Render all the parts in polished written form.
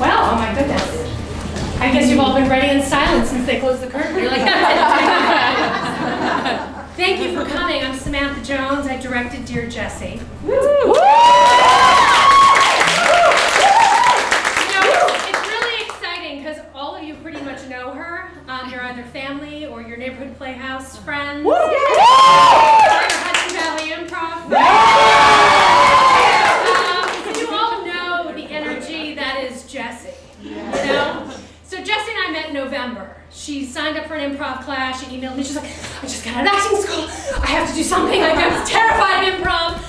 Well, oh my goodness. I guess you've all been ready in silence since they closed the curtain. You're like, thank you for coming. I'm Samantha Jones. I directed Dear Jessie. Woo! You know, it's really exciting because all of you pretty much know her. You're either family or your neighborhood playhouse friends. Or your Hudson Valley Improv friends. You all know the energy that is Jessie. You know? So Jessie and I met in November. She signed up for an improv class. She emailed me. She's like, I just got out of acting school. I have to do something. Like, I was terrified of improv.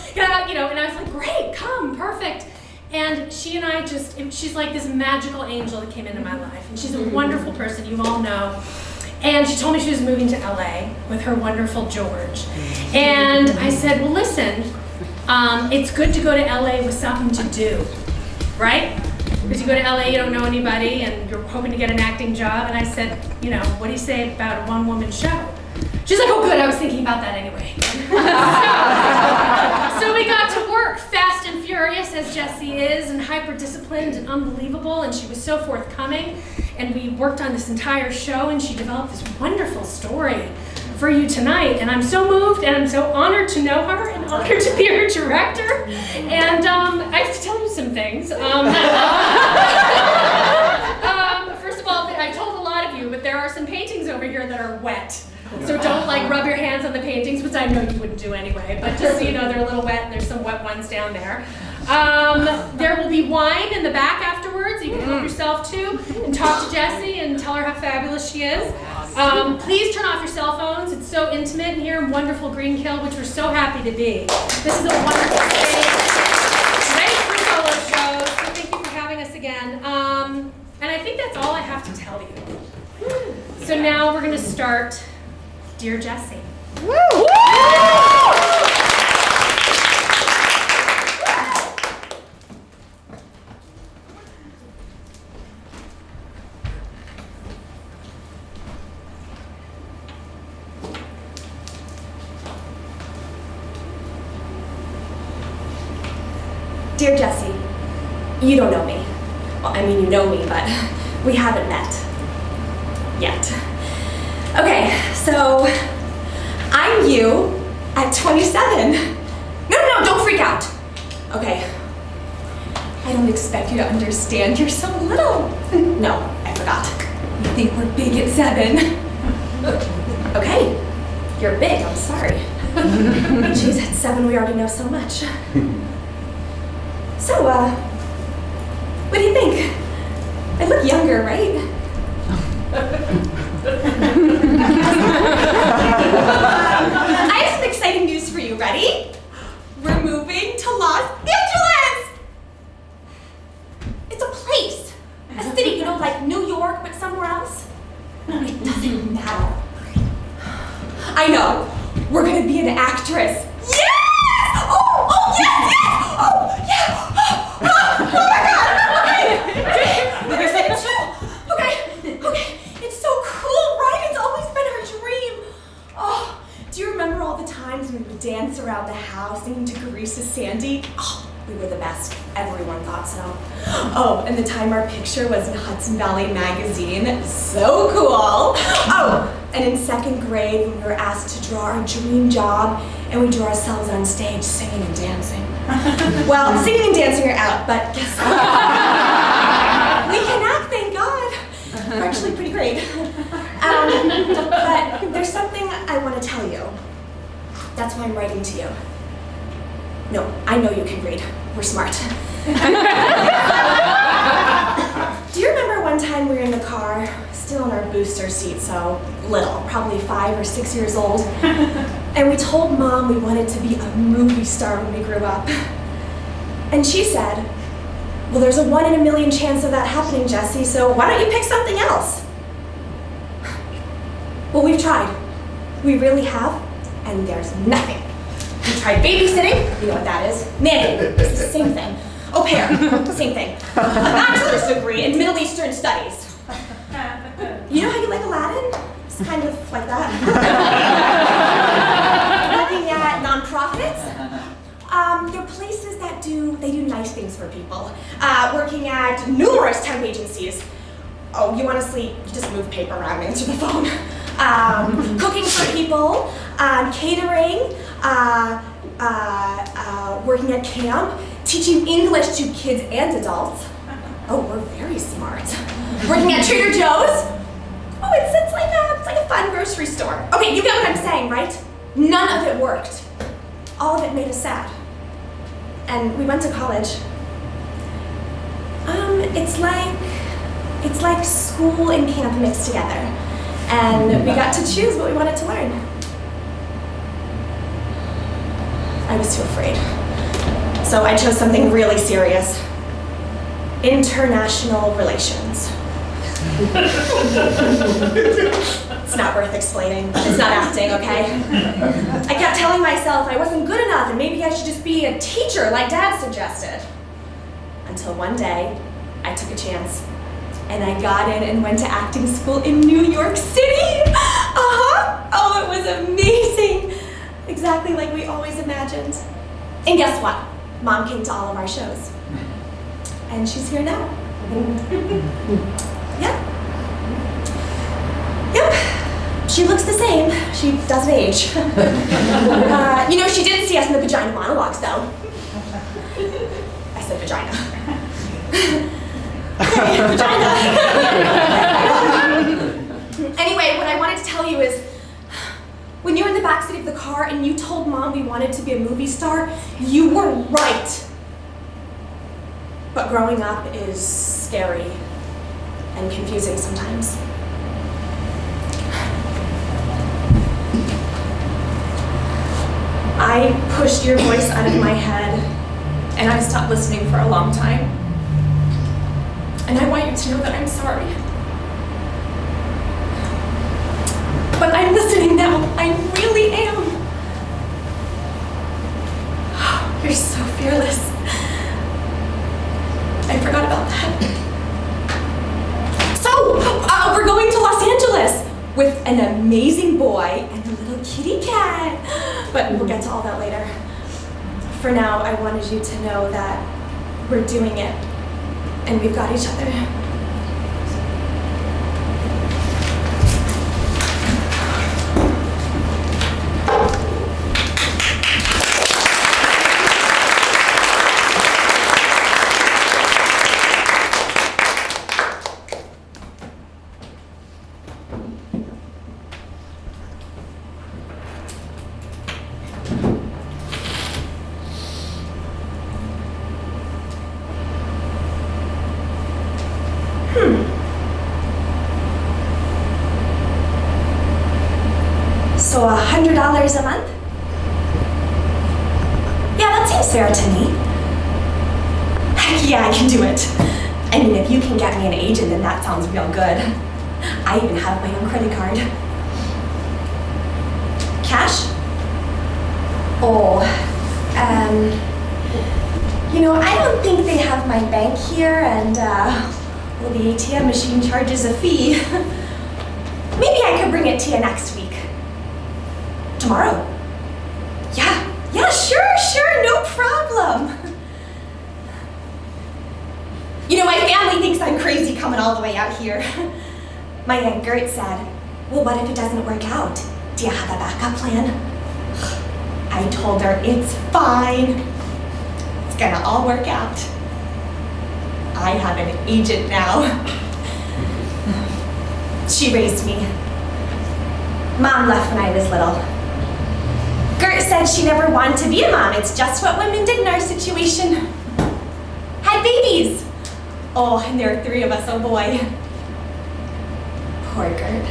You know, and I was like, great, come, perfect. And she and I she's like this magical angel that came into my life. And she's a wonderful person, you all know. And she told me she was moving to LA with her wonderful George. And I said, well, listen, it's good to go to LA with something to do, right? Because you go to LA, you don't know anybody, and you're hoping to get an acting job. And I said, you know, what do you say about a one-woman show? She's like, oh, good, I was thinking about that anyway. So we got to work, fast and furious as Jessie is, and hyper-disciplined and unbelievable, and she was so forthcoming. And we worked on this entire show, and she developed this wonderful story for you tonight. And I'm so moved, and I'm so honored to know her, and honored to be her director. And I have to tell you some things. First of all, I told a lot of you, but there are some paintings over here that are wet. So don't like rub your hands on the paintings, which I know you wouldn't do anyway, but just so you know, they're a little wet, and there's some wet ones down there. There will be wine in the back afterwards. You can help yourself to and talk to Jessie and tell her how fabulous she is. Please turn off your cell phones. It's so intimate here in wonderful Greenkill, which we're so happy to be. This is a wonderful space. Ready for solo shows. So thank you for having us again. And I think that's all I have to tell you. So now we're going to start Dear Jessie. Woo! Woo! Dear Jessie, you don't know me. Well, I mean, you know me, but we haven't met. Yet. Okay, so I'm you at 27. No, don't freak out. Okay, I don't expect you to understand. You're so little. No, I forgot. You think we're big at 7. Okay, you're big, I'm sorry. Geez, at 7 we already know so much. So, what do you think? I look younger, right? I have some exciting news for you. Ready? We're moving to Los Angeles! It's a place. A city, you know, like New York, but somewhere else. It doesn't matter. I know. We're gonna be an actress. Yes! Oh, yes! Oh, yeah! Oh my God! Okay, it's so cool, right? It's always been our dream. Oh, do you remember all the times when we would dance around the house singing to Carissa's Sandy? Oh, we were the best. Everyone thought so. Oh, and the time our picture was in Hudson Valley magazine. So cool. Oh, and in 2nd grade when we were asked to draw our dream job and we drew ourselves on stage singing and dancing. Well, singing and dancing are out, but guess what? We can act, thank God. We're actually pretty great. But there's something I want to tell you. That's why I'm writing to you. No, I know you can read. We're smart. Do you remember one time we were in the car, still in our booster seat, so little, probably 5 or 6 years old, and we told Mom we wanted to be a movie star when we grew up. And she said, well, there's a 1 in a million chance of that happening, Jessie, so why don't you pick something else? Well, we've tried. We really have, and there's nothing. We tried babysitting, you know what that is. Nanny, it's the same thing. Au pair, same thing. A bachelor's degree in Middle Eastern Studies. You know how you like Aladdin? It's kind of like that. Looking at nonprofits, they're places that do nice things for people. Working at numerous temp agencies. Oh, you want to sleep? You just move paper around, answer the phone. Cooking for people, catering, working at camp, teaching English to kids and adults. Oh, we're very smart. Working at Trader Joe's. Oh, it's like a fun grocery store. Okay, you get what I'm saying, right? None of it worked. All of it made us sad. And we went to college. It's like school and camp mixed together. And we got to choose what we wanted to learn. I was too afraid. So I chose something really serious. International relations. It's not worth explaining. It's not acting, okay? I kept telling myself I wasn't good enough and maybe I should just be a teacher like Dad suggested. Until one day, I took a chance and I got in and went to acting school in New York City. Oh, it was amazing. Exactly like we always imagined. And guess what? Mom came to all of our shows. And she's here now. Yep. She looks the same. She doesn't age. She didn't see us in the vagina monologues, though. I said vagina. Okay, vagina. Anyway, what I wanted to tell you is, when you were in the backseat of the car and you told Mom we wanted to be a movie star, you were right. But growing up is scary and confusing sometimes. I pushed your voice out of my head, and I stopped listening for a long time. And I want you to know that I'm sorry. But I'm listening now. I really am. You're so fearless. I forgot about that. So, we're going to Los Angeles with an amazing boy and a little kitty cat. But we'll get to all that later. For now, I wanted you to know that we're doing it and we've got each other. So $100 a month? Yeah, that seems fair to me. Heck yeah, I can do it. I mean, if you can get me an agent, then that sounds real good. I even have my own credit card. Cash? Oh, I don't think they have my bank here, and, well, the ATM machine charges a fee. Maybe I could bring it to you next week. Tomorrow? Yeah, sure, no problem. My family thinks I'm crazy coming all the way out here. My Aunt Gert said, well, what if it doesn't work out? Do you have a backup plan? I told her, it's fine. It's gonna all work out. I have an agent now. She raised me. Mom left when I was little. Gert said she never wanted to be a mom. It's just what women did in our situation. Had babies. Oh, and there are 3 of us, oh boy. Poor Gert.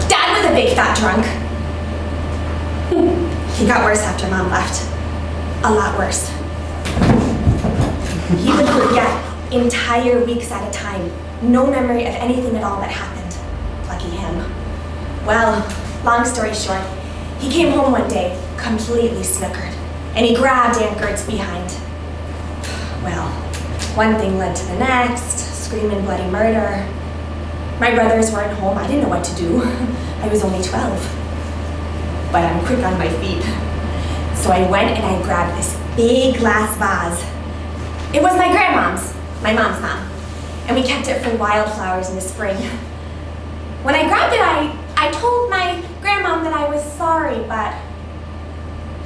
Dad was a big fat drunk. He got worse after Mom left. A lot worse. He would forget entire weeks at a time. No memory of anything at all that happened. Lucky him. Well, long story short, he came home one day, completely snookered, and he grabbed Aunt Gert's behind. Well, one thing led to the next, screaming bloody murder. My brothers weren't home, I didn't know what to do. I was only 12. but I'm quick on my feet. So I went and I grabbed this big glass vase. It was my grandmom's, my mom's mom, and we kept it for wildflowers in the spring. When I grabbed it, I told my grandmom that I was sorry, but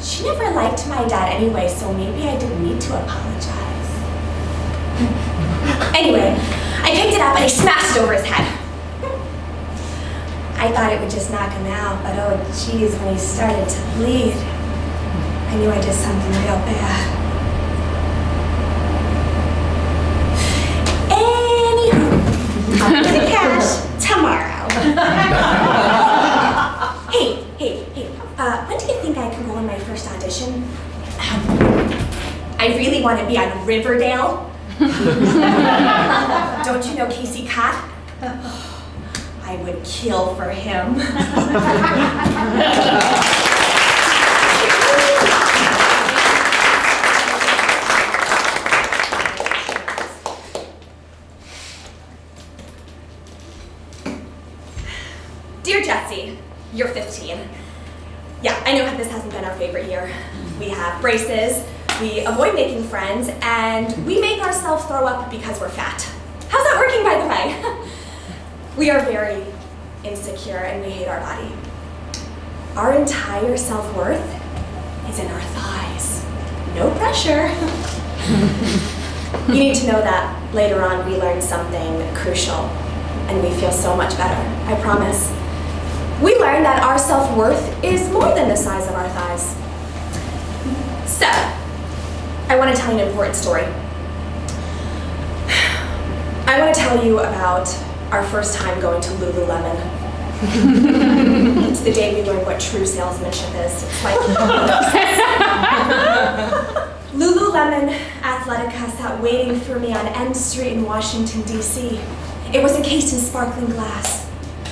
she never liked my dad anyway, so maybe I didn't need to apologize. Anyway, I picked it up and I smashed it over his head. I thought it would just knock him out, but oh geez, when he started to bleed, I knew I did something real bad. Anywho, I'll get the cash tomorrow. Hey, when do you think I could go on my first audition? I really want to be on Riverdale. Don't you know Casey Cott? I would kill for him. Dear Jessie, you're 15. Yeah, I know this hasn't been our favorite year. We have braces, we avoid making friends, and we make ourselves throw up because we're fat. How's that working, by the way? We are very insecure and we hate our body. Our entire self-worth is in our thighs. No pressure. You need to know that later on we learn something crucial and we feel so much better, I promise. We learn that our self-worth is more than the size of our thighs. So, I want to tell you an important story. I want to tell you about our first time going to Lululemon. It's the day we learned what true salesmanship is. It's like Lululemon Athletica sat waiting for me on M Street in Washington, D.C. It was encased in sparkling glass.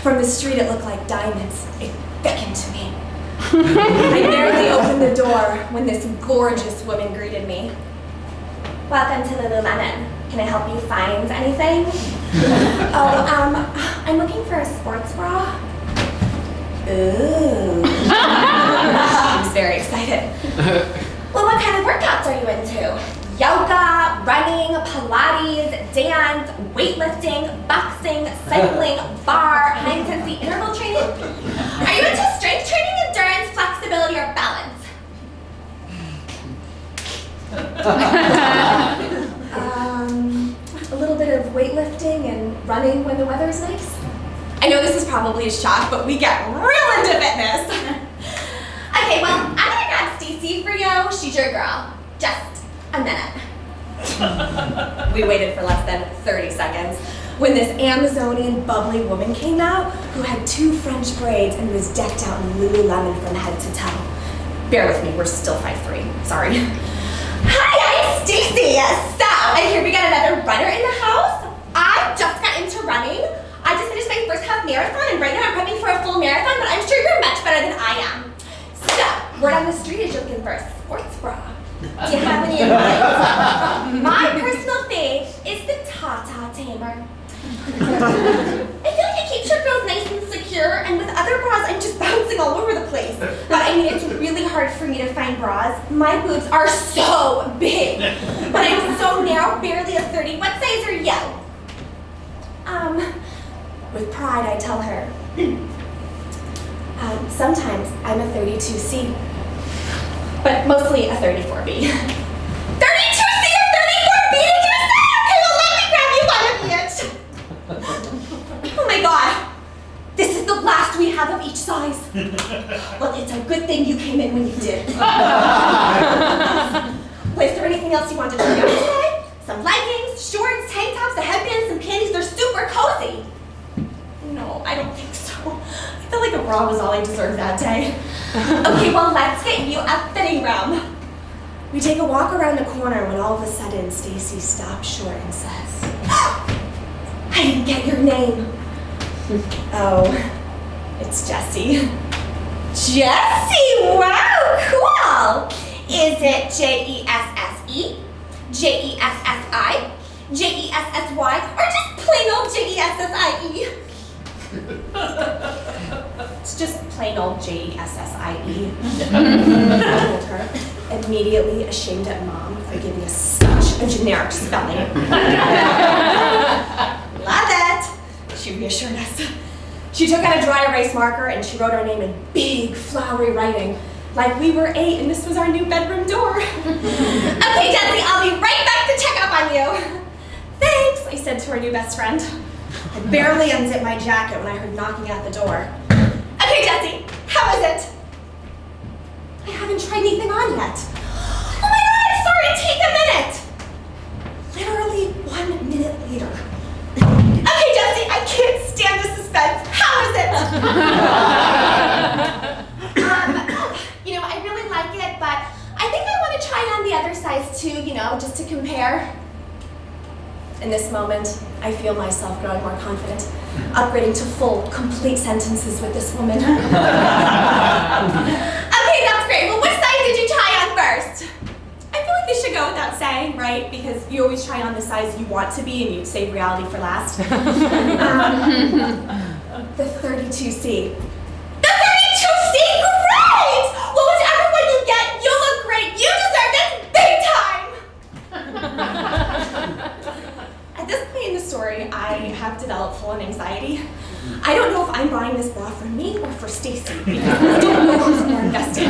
From the street, it looked like diamonds. It beckoned to me. I barely opened the door when this gorgeous woman greeted me. Welcome to Lululemon. Can I help you find anything? I'm looking for a sports bra. Ooh. I was very excited. Well, what kind of workouts are you into? Yoga, running, Pilates, dance, weightlifting, boxing, cycling, bar, high-intensity interval training? Are you into strength training, endurance, flexibility, or balance? A little bit of weightlifting and running when the weather is nice. I know this is probably a shock, but we get real into fitness. Okay, well, I'm gonna grab Stacy for you. She's your girl. Just a minute. We waited for less than 30 seconds when this Amazonian bubbly woman came out who had 2 French braids and was decked out in Lululemon from head to toe. Bear with me, we're still 5'3". Sorry. Hi, I'm Stacy. So, I hear we got another runner in the house. I just got into running. I just finished my first half marathon and right now I'm prepping for a full marathon, but I'm sure you're much better than I am. So, word on the street is you're looking for a sports bra. Do you have any in mind? My personal fave is the Tata Tamer. I feel like it keeps your girls nice and secure, and with other bras, I'm just bouncing all over the place. But I mean, it's really hard for me to find bras. My boobs are so big, but I'm so narrow, barely a 30. What size are you? With pride, I tell her, sometimes I'm a 32C. But mostly a 34B. 32C or 34B, did you say? Okay, well let me grab you one of each. Oh my god. This is the last we have of each size. Well, it's a good thing you came in when you did. Was there anything else you wanted to try out today? Some leggings, shorts, tank tops, a headband, some panties. They're super cozy. No, I don't think so. I feel like a bra was all I deserved that day. Okay, well, let's get you a fitting room. We take a walk around the corner when all of a sudden Stacy stops short and says, I didn't get your name. Oh, it's Jessie. Jessie, wow, cool. Is it Jesse, Jessi, Jessy, or just plain old Jessie? It's just plain old Jessie. I told her, immediately ashamed at Mom for giving us such a generic spelling. Love it, she reassured us. She took out a dry erase marker and she wrote our name in big, flowery writing, like we were 8 and this was our new bedroom door. Okay, Jessie, I'll be right back to check up on you. Thanks, I said to our new best friend. I barely unzipped my jacket when I heard knocking at the door. Okay, Jessie, how is it? I haven't tried anything on yet. Oh my God, sorry, take a minute. Literally 1 minute later. Okay, Jessie, I can't stand the suspense. How is it? I really like it, but I think I want to try on the other size too, just to compare. In this moment, I feel myself growing more confident, upgrading to full, complete sentences with this woman. Okay, that's great. Well, which size did you try on first? I feel like this should go without saying, right? Because you always try on the size you want to be and you save reality for last. The 32C. The 32C? Great! Well, whichever one you get, you look great. You deserve this big time! At this point in the story, I have developed full-on anxiety. I don't know if I'm buying this bra for me or for Stacy, because I don't know who's more invested. I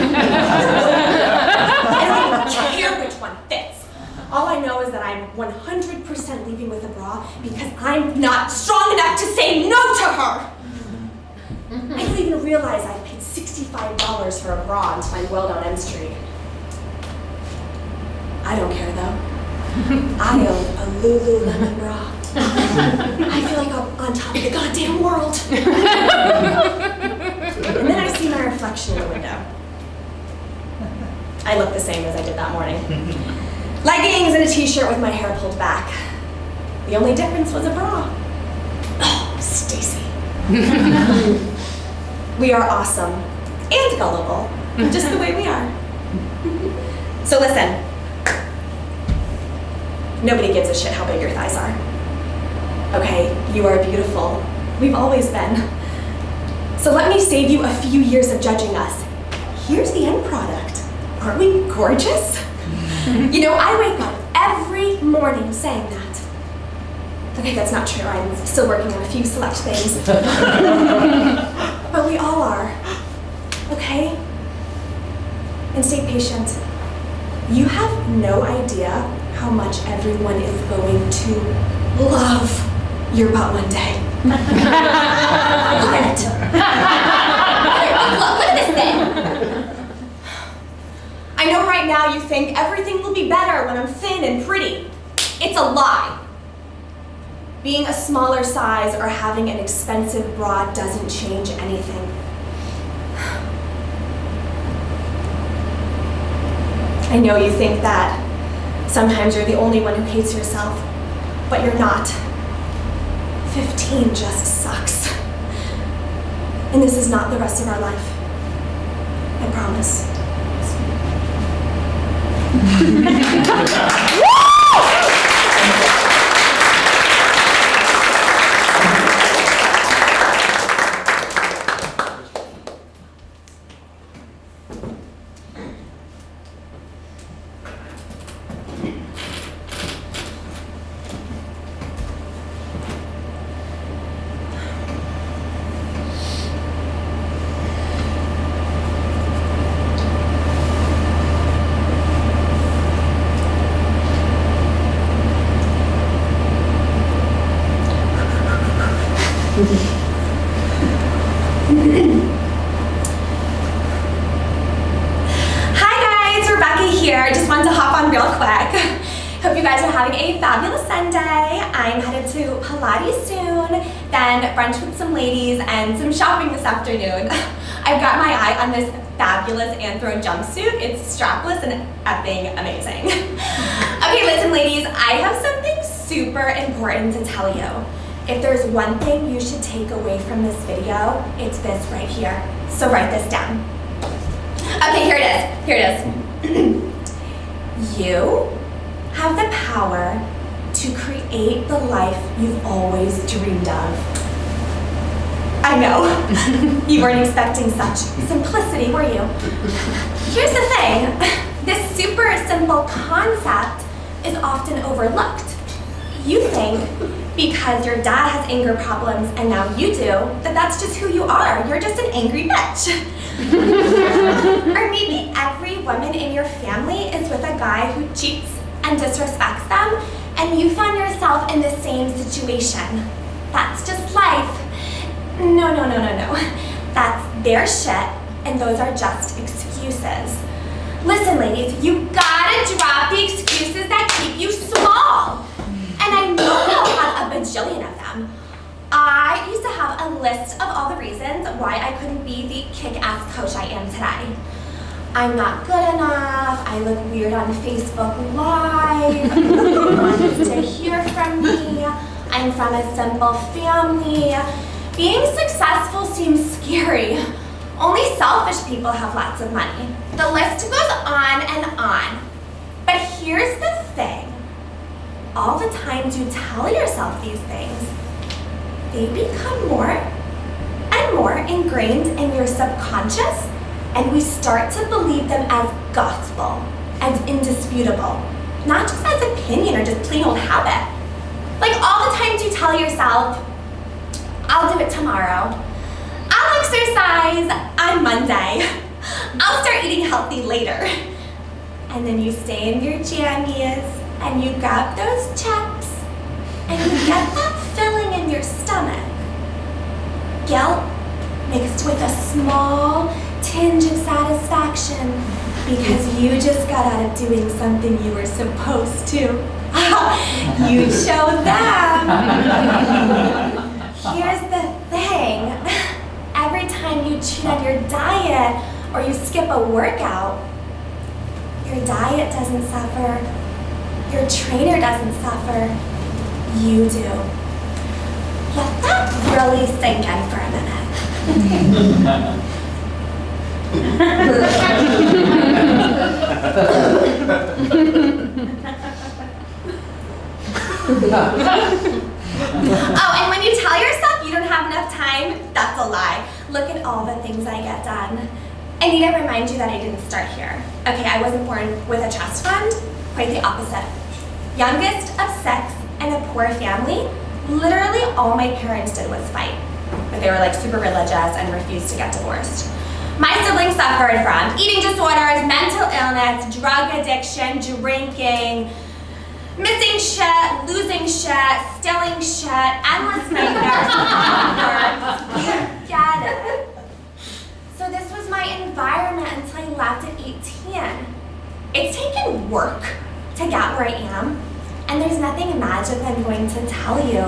don't even care which one fits. All I know is that I'm 100% leaving with a bra because I'm not strong enough to say no to her. I don't even realize I paid $65 for a bra until I'm well down M Street. I don't care though. I own a Lululemon bra. I feel like I'm on top of the goddamn world. And then I see my reflection in the window. I look the same as I did that morning. Leggings and a t-shirt with my hair pulled back. The only difference was a bra. Oh, Stacy. We are awesome and gullible, just the way we are. So listen. Nobody gives a shit how big your thighs are. Okay, you are beautiful. We've always been. So let me save you a few years of judging us. Here's the end product. Aren't we gorgeous? I wake up every morning saying that. Okay, that's not true. I'm still working on a few select things. But we all are. Okay? And stay patient. You have no idea how much everyone is going to love your butt one day. Look at it. Look at this thing. I know right now you think everything will be better when I'm thin and pretty. It's a lie. Being a smaller size or having an expensive bra doesn't change anything. I know you think that sometimes you're the only one who hates yourself, but you're not. 15 just sucks. And this is not the rest of our life. I promise. Hope you guys are having a fabulous Sunday. I'm headed to Pilates soon, then brunch with some ladies and some shopping this afternoon. I've got my eye on this fabulous Anthro jumpsuit. It's strapless and effing amazing. Okay, listen ladies, I have something super important to tell you. If there's one thing you should take away from this video, it's this right here. So write this down. Okay, here it is. You have the power to create the life you've always dreamed of. I know. You weren't expecting such simplicity, were you? Here's the thing. This super simple concept is often overlooked. You think because your dad has anger problems and now you do, that that's just who you are. You're just an angry bitch. Or maybe every woman in your family is with a guy who cheats and disrespects them, and you found yourself in the same situation. That's just life. No. That's their shit, and those are just excuses. Listen, ladies, you gotta drop the excuses that keep you small. And I know you'll have a bajillion of them. I used to have a list of all the reasons why I couldn't be the kick-ass coach I am today. I'm not good enough, I look weird on Facebook Live, no one wants to hear from me, I'm from a simple family. Being successful seems scary. Only selfish people have lots of money. The list goes on and on. But here's the thing. All the times you tell yourself these things, they become more and more ingrained in your subconscious, and we start to believe them as gospel, as indisputable, not just as opinion or just plain old habit. Like all the times you tell yourself, I'll do it tomorrow, I'll exercise on Monday, I'll start eating healthy later. And then you stay in your jammies and you grab those chips and you get that filling in your stomach. Guilt mixed with a small tinge of satisfaction because you just got out of doing something you were supposed to. You showed them. Here's the thing. Every time you cheat on your diet or you skip a workout, your diet doesn't suffer, your trainer doesn't suffer, you do. Let that really sink in for a minute. Oh, and when you tell yourself you don't have enough time, that's a lie. Look at all the things I get done. I need to remind you that I didn't start here. Okay, I wasn't born with a trust fund, quite the opposite. Youngest of 6 in a poor family, literally all my parents did was fight. But they were like super religious and refused to get divorced. My siblings suffered from eating disorders, mental illness, drug addiction, drinking, missing shit, losing shit, stealing shit, endless nightmares, you get it. So this was my environment until I left at 18. It's taken work to get where I am, and there's nothing magic I'm going to tell you.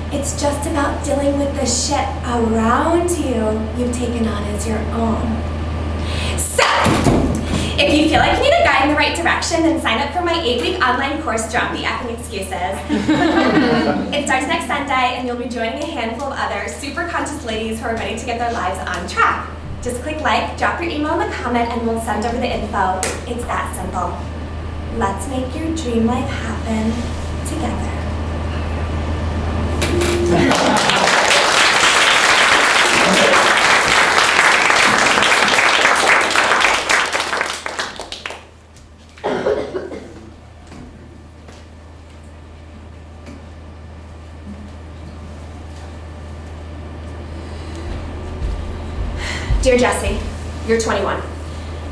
It's just about dealing with the shit around you've taken on as your own. So, if you feel like you need a guide in the right direction, then sign up for my 8-week online course, Drop the Effing Excuses. It starts next Sunday, and you'll be joining a handful of other super conscious ladies who are ready to get their lives on track. Just click like, drop your email in the comment, and we'll send over the info. It's that simple. Let's make your dream life happen together. Dear Jessie, you're 21,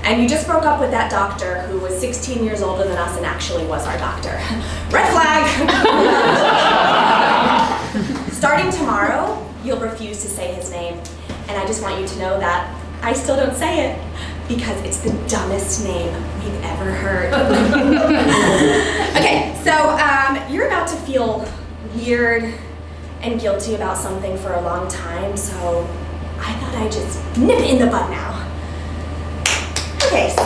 and you just broke up with that doctor who was 16 years older than us and actually was our doctor. Red flag! Starting tomorrow, you'll refuse to say his name, and I just want you to know that I still don't say it because it's the dumbest name we've ever heard. Okay, so you're about to feel weird and guilty about something for a long time, so I thought I'd just nip it in the bud now. Okay, so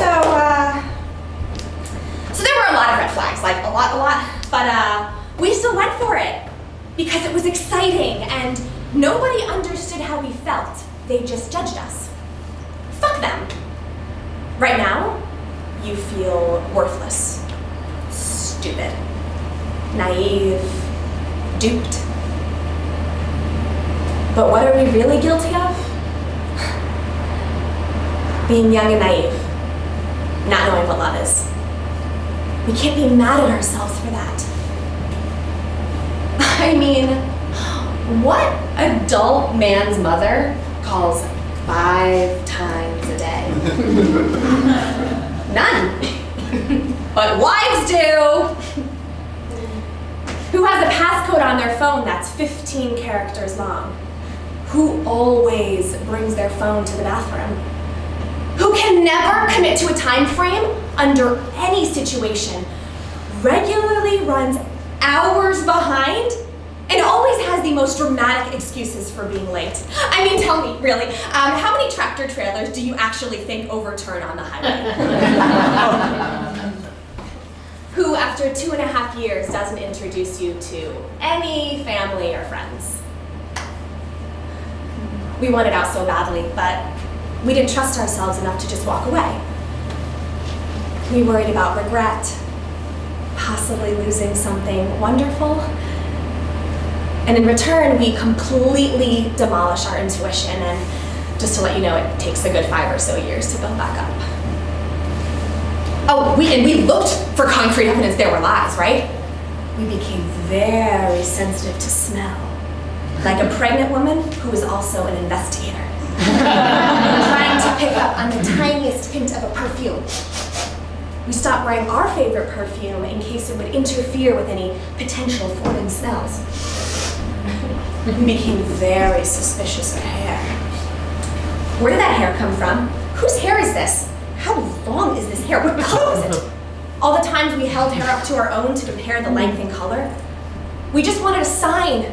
there were a lot of red flags, like a lot, but we still went for it because it was exciting and nobody understood how we felt. They just judged us. Fuck them. Right now, you feel worthless, stupid, naive, duped. But what are we really guilty of? Being young and naive, not knowing what love is. We can't be mad at ourselves for that. I mean, what adult man's mother calls 5 times a day? None. But wives do. Who has a passcode on their phone that's 15 characters long? Who always brings their phone to the bathroom? Who can never commit to a time frame under any situation, regularly runs hours behind, and always has the most dramatic excuses for being late? I mean, tell me, really, how many tractor trailers do you actually think overturn on the highway? Who, after 2.5 years, doesn't introduce you to any family or friends? We wanted out so badly, but we didn't trust ourselves enough to just walk away. We worried about regret, possibly losing something wonderful. And in return, we completely demolish our intuition, and just to let you know, it takes a good 5 or so years to build back up. Oh, we looked for concrete evidence there were lies, right? We became very sensitive to smell, like a pregnant woman who was also an investigator, trying to pick up on the tiniest hint of a perfume. We stopped wearing our favorite perfume in case it would interfere with any potential foreign smells. We became very suspicious of hair. Where did that hair come from? Whose hair is this? How long is this hair? What color is it? All the times we held hair up to our own to compare the length and color. We just wanted a sign,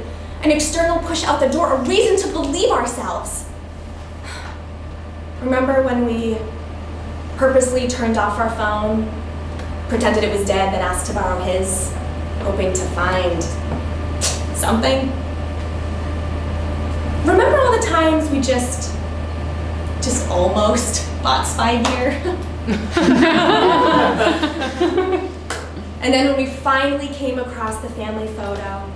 an external push out the door, a reason to believe ourselves. Remember when we purposely turned off our phone, pretended it was dead, then asked to borrow his, hoping to find something? Remember all the times we just almost bought spy gear? And then when we finally came across the family photo,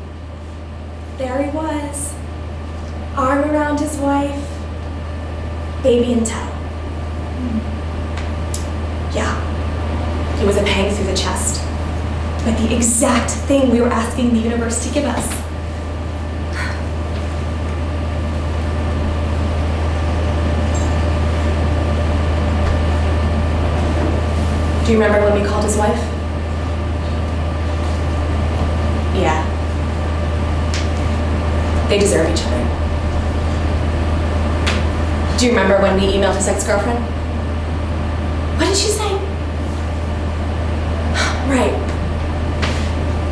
there he was, arm around his wife, baby in tow. Yeah, it was a pang through the chest, but the exact thing we were asking the universe to give us. Do you remember when we called his wife? Yeah. They deserve each other. Do you remember when we emailed his ex-girlfriend? What did she say? Right.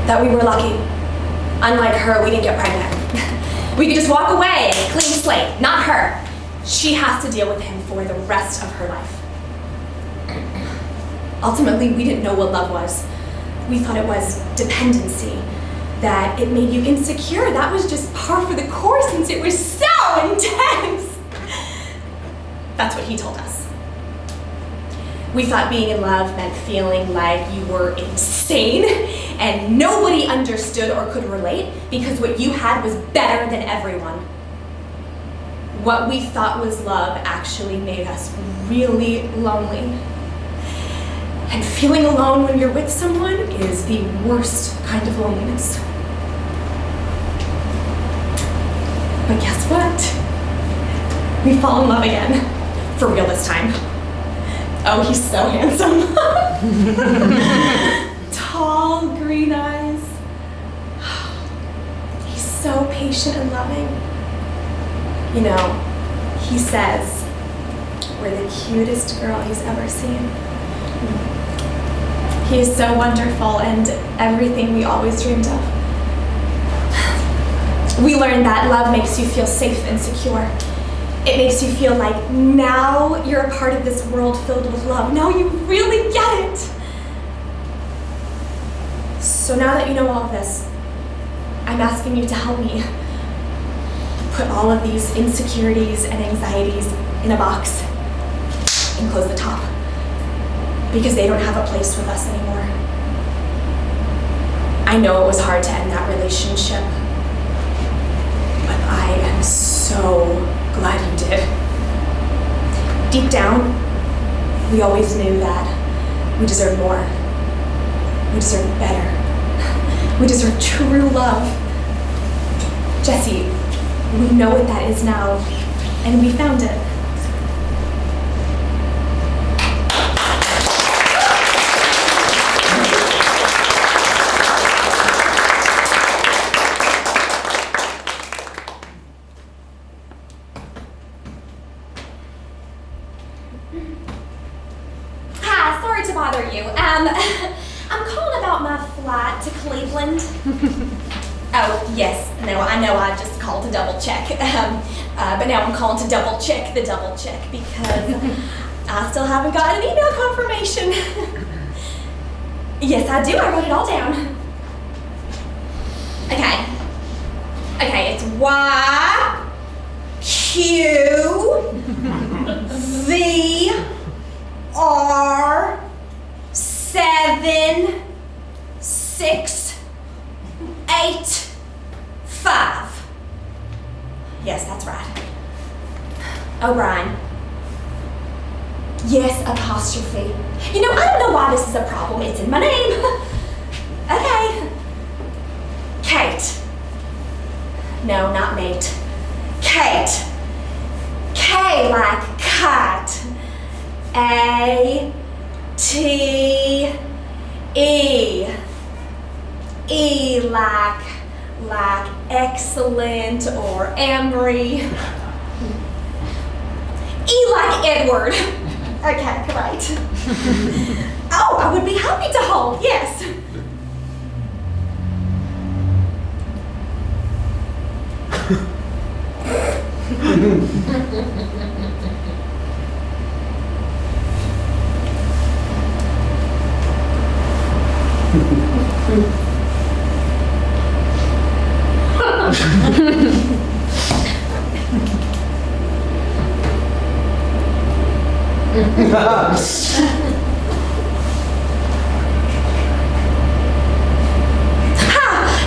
That we were lucky. Unlike her, we didn't get pregnant. We could just walk away, clean slate, not her. She has to deal with him for the rest of her life. Ultimately, we didn't know what love was. We thought it was dependency, that it made you insecure. That was just par for the course since it was so intense. That's what he told us. We thought being in love meant feeling like you were insane and nobody understood or could relate because what you had was better than everyone. What we thought was love actually made us really lonely. And feeling alone when you're with someone is the worst kind of loneliness. But guess what? We fall in love again. For real this time. Oh, he's so handsome. Tall, green eyes. He's so patient and loving. You know, he says we're the cutest girl he's ever seen. He is so wonderful and everything we always dreamed of. We learned that love makes you feel safe and secure. It makes you feel like now you're a part of this world filled with love. Now you really get it. So now that you know all of this, I'm asking you to help me put all of these insecurities and anxieties in a box and close the top. Because they don't have a place with us anymore. I know it was hard to end that relationship, but I I'm so glad you did. Deep down, we always knew that we deserve more. We deserve better. We deserve true love. Jessie, we know what that is now, and we found it. Hi, sorry to bother you. I'm calling about my flight to Cleveland. Oh, yes. No, I know I just called to double check. But now I'm calling to double check the double check because I still haven't gotten an email confirmation. Yes, I do. I wrote it all down. Okay, it's YQVR765. Yes, that's right. O'Brien. Yes, apostrophe. You know, I don't know why this is a problem. It's in my name. Okay. Kate. No, not mate. Kate. K like cat. A-T-E. E like excellent or Amory. E like Edward. Okay, great. Oh, I would be happy to hold, yes.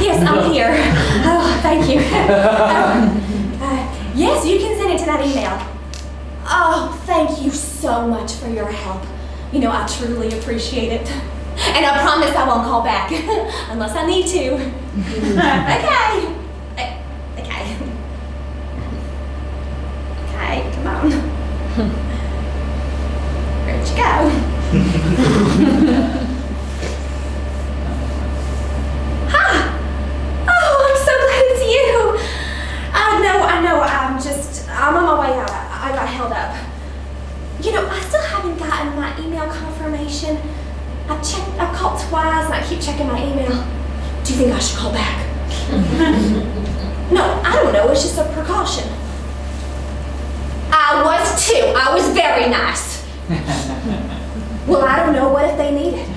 Yes, I'm here. Oh, thank you. Yes, you can send it to that email. Oh, thank you so much for your help. You know, I truly appreciate it. And I promise I won't call back unless I need to. Okay. Okay, come on. Where'd you go? Hi! Oh, I'm so glad it's you! I know, I'm on my way out. I got held up. You know, I still haven't gotten my email confirmation. I've called twice and I keep checking my email. Do you think I should call back? No, I don't know, it's just a precaution. I was too. I was very nice. Well, I don't know. What if they need it?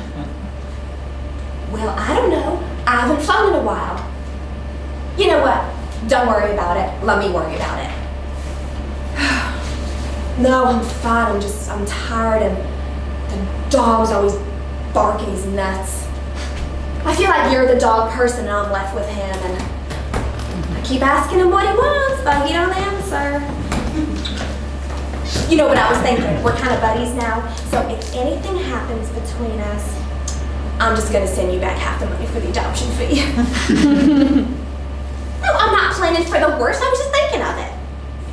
Well, I don't know. I haven't flown in a while. You know what? Don't worry about it. Let me worry about it. No, I'm fine. I'm tired and the dog's always barking his nuts. I feel like you're the dog person and I'm left with him and I keep asking him what he wants, but he don't answer. You know what I was thinking? We're kind of buddies now, so if anything happens between us, I'm just gonna send you back half the money for the adoption fee. No, I'm not planning for the worst, I was just thinking of it.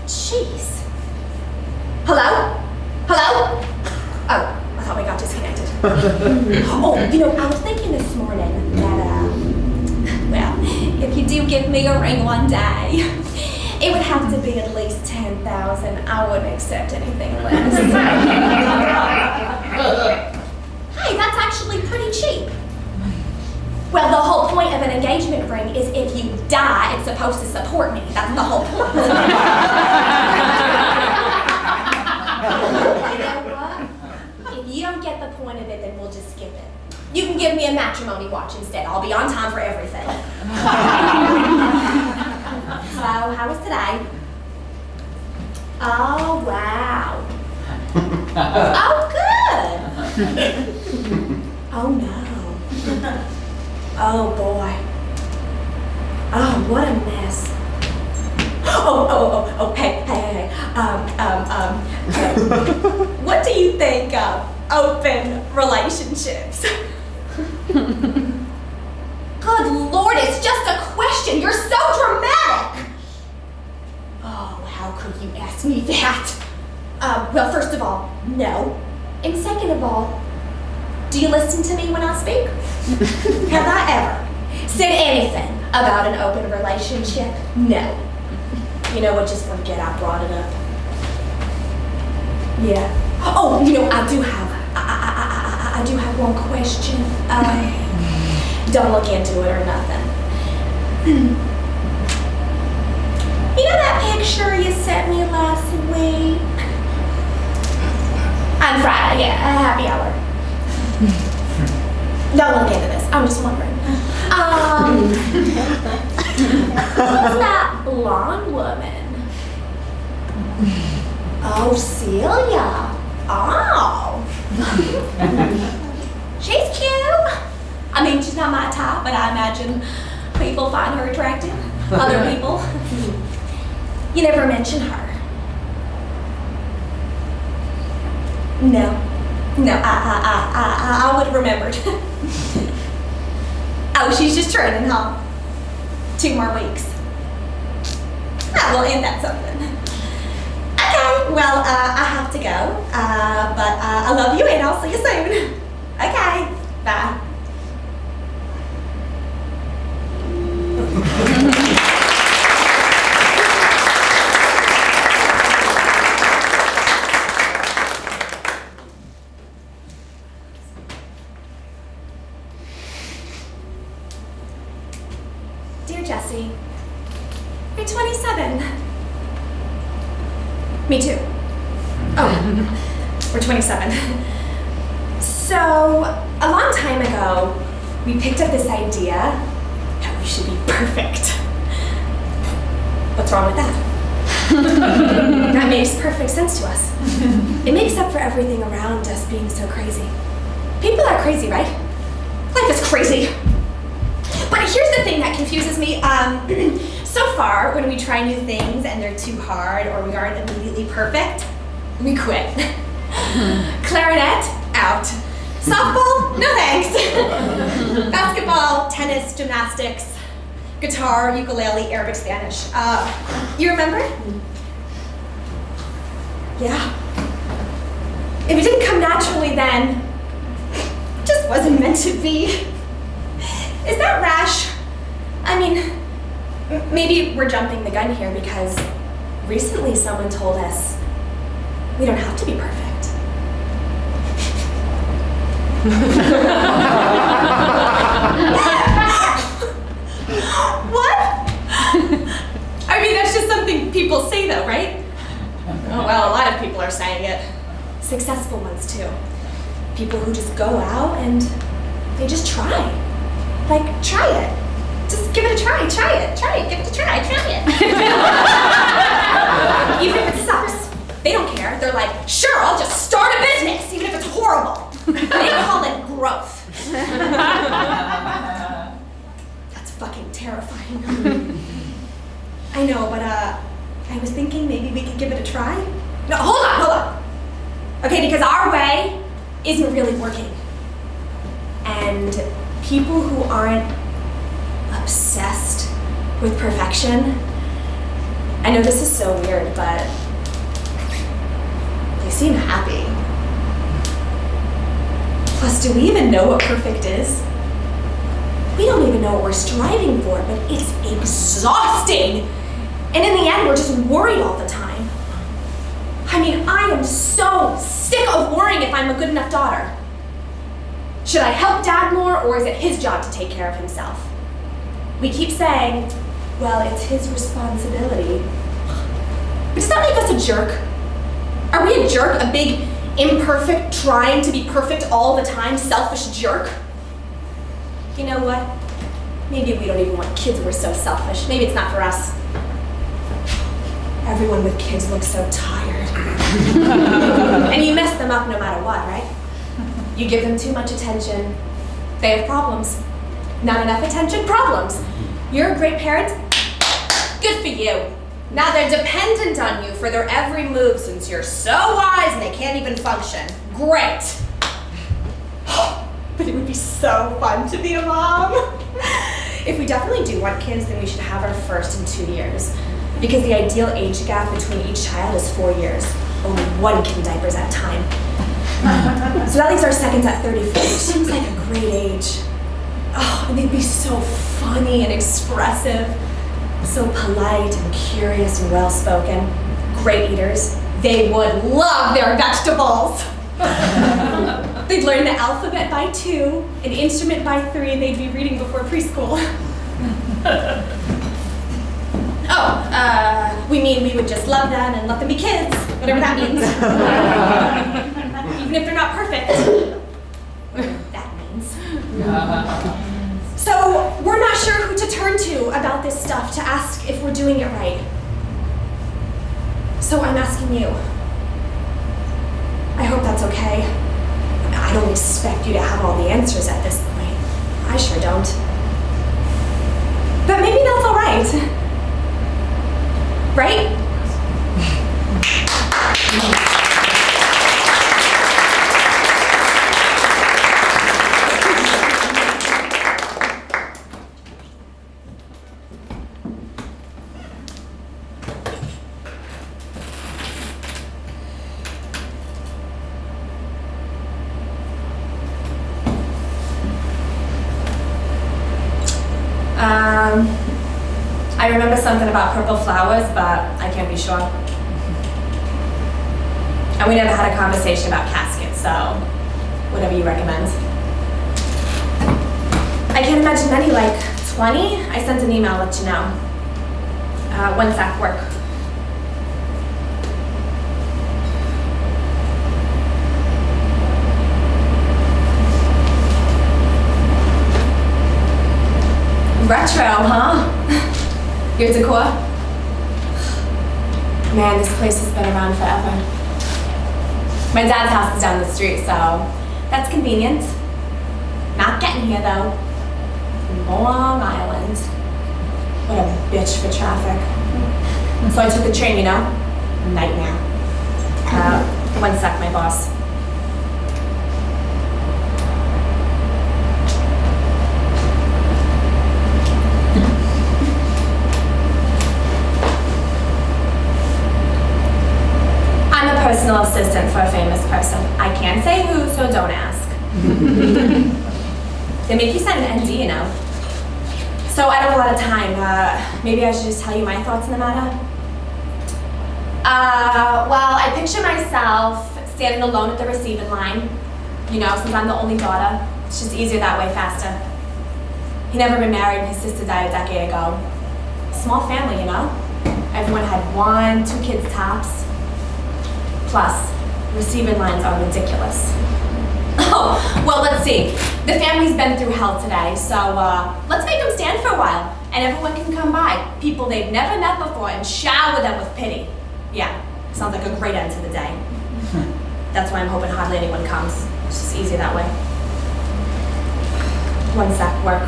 Jeez. Hello? Hello? Oh, I thought we got disconnected. Oh, you know, I was thinking this morning that, well, if you do give me a ring one day, it would have to be at least 10,000. I wouldn't accept anything less. Hey, that's actually pretty cheap. Well, the whole point of an engagement ring is if you die, it's supposed to support me. That's the whole point. You know what? If you don't get the point of it, then we'll just skip it. You can give me a matrimony watch instead. I'll be on time for everything. So, how was today? Oh, wow. Oh, good. Oh, no. Oh, boy. Oh, what a mess. Hey. What do you think of open relationships? Good Lord, it's just a question. You're so dramatic. Oh, how could you ask me that? Well, first of all, no. And second of all, do you listen to me when I speak? Have I ever said anything about an open relationship? No. You know what, just forget I brought it up. Yeah. Oh, I do have one question. Don't look into it or nothing. You know that picture you sent me last week? On Friday, yeah, a happy hour. Don't look into this, I'm just wondering. Who's that blonde woman? Oh, Celia. Oh. She's cute. I mean, she's not my type, but I imagine people find her attractive. Other people. You never mention her. No, I would have remembered. Oh, she's just training, huh? 2 more weeks. Well, ain't that something? Okay, well, I have to go, but I love you and I'll see you soon. Okay, bye. Dear Jessie, you're 27. Me too. Oh, we're 27. So, a long time ago, we picked up this idea that we should be perfect. What's wrong with that? That makes perfect sense to us. It makes up for everything around us being so crazy. People are crazy, right? Life is crazy. But here's the thing that confuses me. So far, when we try new things and they're too hard or we aren't immediately perfect, we quit. Clarinet, out. Softball, no thanks. Basketball, tennis, gymnastics, guitar, ukulele, Arabic, Spanish. You remember? Yeah. If it didn't come naturally then, it just wasn't meant to be. Is that rash? I mean, maybe we're jumping the gun here because recently someone told us we don't have to be perfect. What? I mean, that's just something people say though, right? Oh, well, a lot of people are saying it. Successful ones too. People who just go out and they just try. Like, try it. Just give it a try, give it a try it. Even if it sucks, they don't care. They're like, sure, I'll just start a business, even if it's horrible. They call it growth. That's fucking terrifying. I know, but I was thinking maybe we could give it a try. No, hold on. Okay, because our way isn't really working. And people who aren't obsessed with perfection, I know this is so weird, but they seem happy. Plus, do we even know what perfect is? We don't even know what we're striving for, but it's exhausting. And in the end, we're just worried all the time. I mean, I am so sick of worrying if I'm a good enough daughter. Should I help Dad more, or is it his job to take care of himself? We keep saying, well, it's his responsibility. But does that make us a jerk? Are we a jerk? A big, imperfect, trying to be perfect all the time, selfish jerk? You know what? Maybe we don't even want kids who are so selfish. Maybe it's not for us. Everyone with kids looks so tired. And you mess them up no matter what, right? You give them too much attention, they have problems. Not enough attention, problems. You're a great parent, good for you. Now they're dependent on you for their every move since you're so wise and they can't even function. Great. But it would be so fun to be a mom. If we definitely do want kids, then we should have our first in 2 years. Because the ideal age gap between each child is 4 years. Only one kid in diapers at a time. So that leaves our seconds at 34, which seems like a great age. Oh, and they'd be so funny and expressive. So polite and curious and well-spoken. Great eaters. They would love their vegetables. They'd learn the alphabet by 2, an instrument by 3, and they'd be reading before preschool. We mean we would just love them and let them be kids, whatever that means. Even if they're not perfect. Whatever that means. So, we're not sure who to turn to about this stuff to ask if we're doing it right. So I'm asking you. I hope that's okay. I don't expect you to have all the answers at this point. I sure don't. But maybe that's all right. Right? I remember something about purple flowers, but I can't be sure. And we never had a conversation about caskets, so whatever you recommend. I can't imagine many, like 20? I sent an email, let you know. One sec, work. Retro, huh? Your decor? Man, this place has been around forever. My dad's house is down the street, so that's convenient. Not getting here, though. Long Island. What a bitch for traffic. So I took the train, you know? Nightmare. One sec, my boss. Personal assistant for a famous person. I can't say who, so don't ask. They make you sign an ND, you know. So I don't have a lot of time. Maybe I should just tell you my thoughts on the matter. Well, I picture myself standing alone at the receiving line. You know, since I'm the only daughter, it's just easier that way, faster. He never been married. His sister died a decade ago. Small family, you know. Everyone had 1, 2 kids tops. Plus, receiving lines are ridiculous. Oh, well, let's see. The family's been through hell today, so let's make them stand for a while, and everyone can come by. People they've never met before and shower them with pity. Yeah, sounds like a great end to the day. That's why I'm hoping hardly anyone comes. It's just easier that way. One sec, work.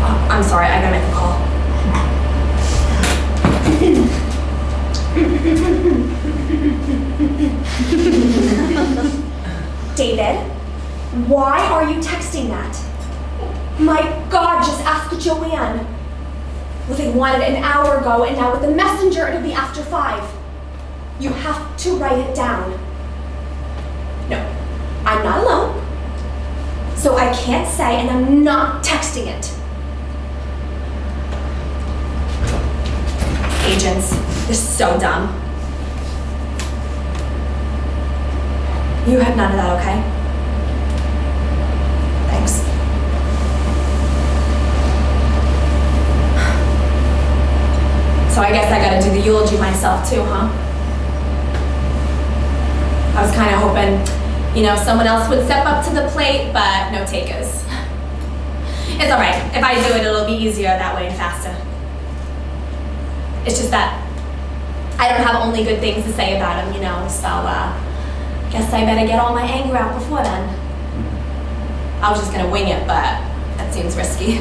Oh, I'm sorry, I gotta make a call. David, why are you texting that? My God, just ask Joanne. Well, they wanted it an hour ago, and now with the messenger, it'll be after 5. You have to write it down. No, I'm not alone, so I can't say, and I'm not texting it. Agents, they're so dumb. You have none of that, okay? Thanks. So I guess I gotta do the eulogy myself too, huh? I was kind of hoping, you know, someone else would step up to the plate, but no takers. It's all right. If I do it, it'll be easier that way and faster. It's just that I don't have only good things to say about him, you know, so guess I better get all my anger out before then. I was just gonna wing it, but that's seems risky.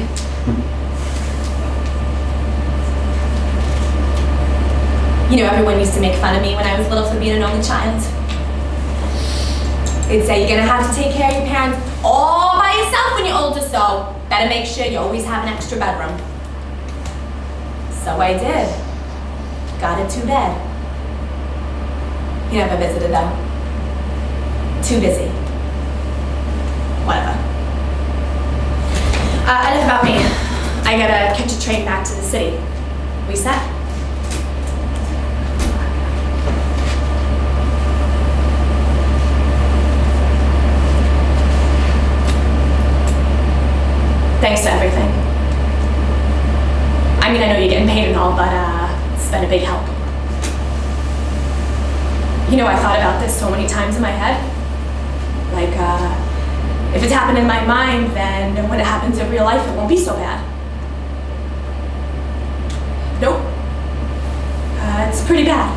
You know, everyone used to make fun of me when I was little for being an only child. They'd say, you're gonna have to take care of your parents all by yourself when you're older, so better make sure you always have an extra bedroom. So I did. Got a 2-bed. He never visited though. Too busy. Whatever. Enough about me. I gotta catch a train back to the city. We set? Thanks to everything. I mean, I know you're getting paid and all, but it's been a big help. You know, I thought about this so many times in my head. Like, if it's happened in my mind, then when it happens in real life, it won't be so bad. Nope. It's pretty bad.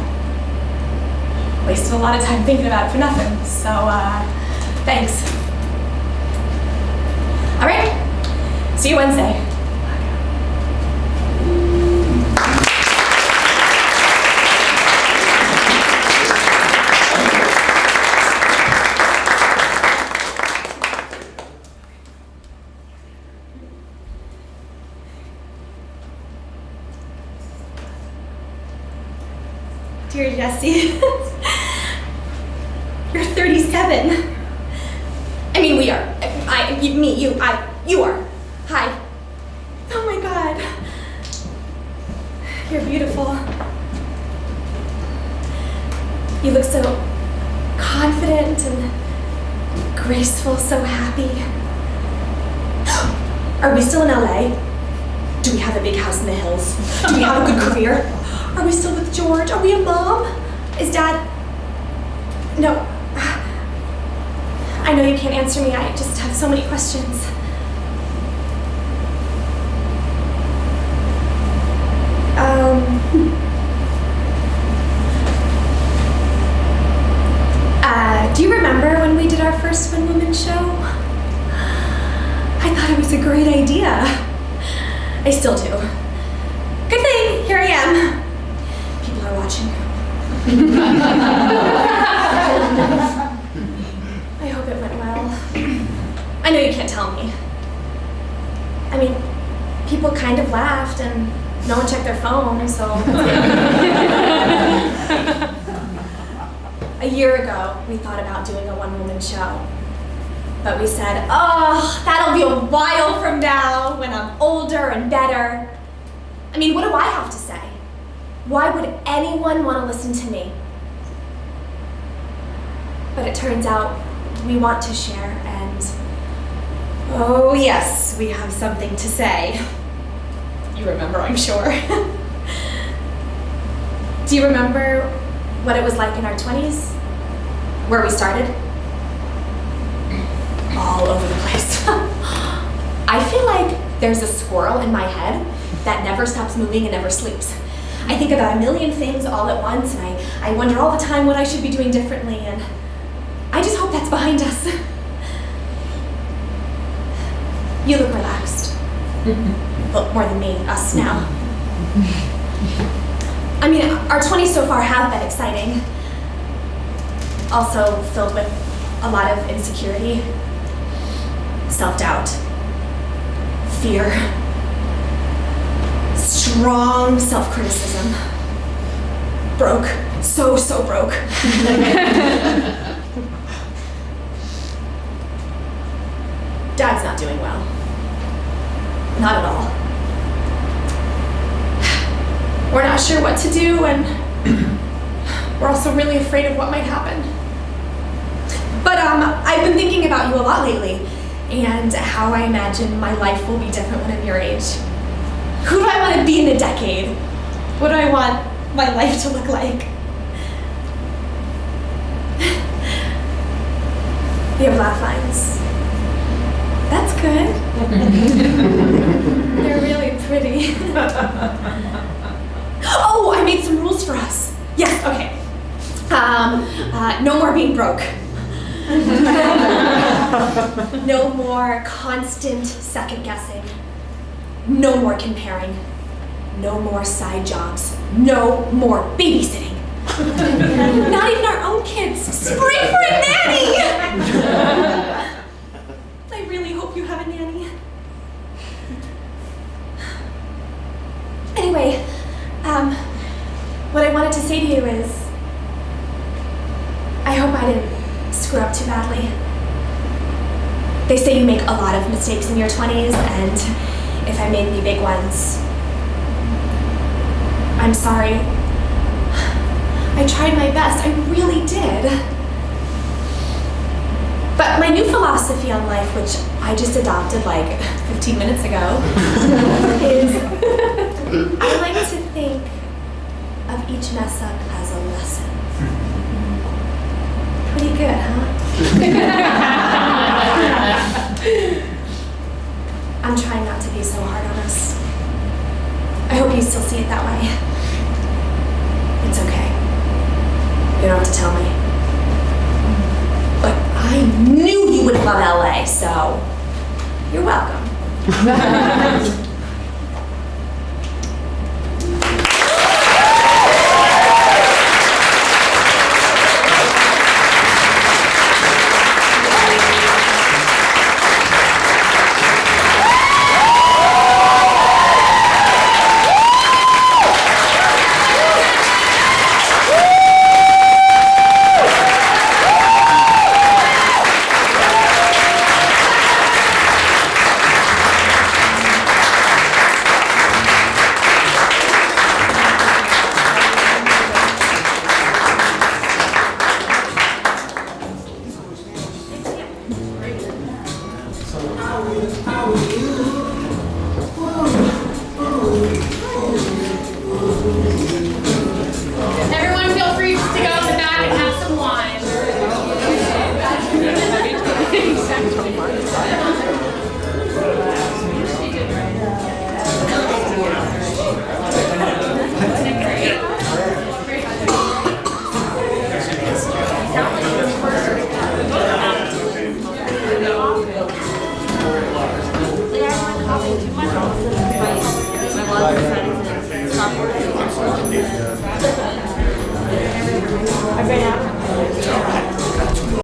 Wasted a lot of time thinking about it for nothing, so, thanks. All right. See you Wednesday. Dear Jessie, you're 37. I mean, we are. You are. Hi. Oh my God. You're beautiful. You look so confident and graceful, so happy. Are we still in LA? Do we have a big house in the hills? Do we have a good career? Are we still with George? Are we a mom? Is Dad? No. I know you can't answer me. I just have so many questions. Do you remember when we did our first one-woman show? I thought it was a great idea. I still do. Good thing, here I am. People are watching. I hope it went well. I know you can't tell me. I mean, people kind of laughed and no one checked their phone, so. A year ago, we thought about doing a one-woman show. But we said, oh, that'll be a while from now when I'm older and better. I mean, what do I have to say? Why would anyone want to listen to me? But it turns out we want to share, and oh yes, we have something to say. You remember, I'm sure. Do you remember what it was like in our 20s? Where we started? All over the place. I feel like there's a squirrel in my head that never stops moving and never sleeps. I think about a million things all at once, and I wonder all the time what I should be doing differently, and I just hope that's behind us. You look relaxed. Well, more than me, us now. I mean, our 20s so far have been exciting. Also filled with a lot of insecurity, self-doubt, fear, strong self-criticism. Broke. So broke. Dad's not doing well. Not at all. We're not sure what to do, and we're also really afraid of what might happen. But I've been thinking about you a lot lately, and how I imagine my life will be different when I'm your age. Who do I want to be in a decade? What do I want my life to look like? You have laugh lines. That's good. They're really pretty. Oh, I made some rules for us. Yes, okay. No more being broke. No more constant second guessing. No more comparing. No more side jobs. No more babysitting. Not even our own kids. Spring for a nanny! I really hope you have a nanny. Anyway, what I wanted to say to you is, I hope I didn't screw up too badly. They say you make a lot of mistakes in your 20s, and if I made any big ones, I'm sorry. I tried my best, I really did. But my new philosophy on life, which I just adopted like 15 minutes ago, is I like to think of each mess up as a lesson. Pretty good, huh? I'm trying not to be so hard on us. I hope you still see it that way. It's okay. You don't have to tell me. But I knew you would love LA, so you're welcome. How are you?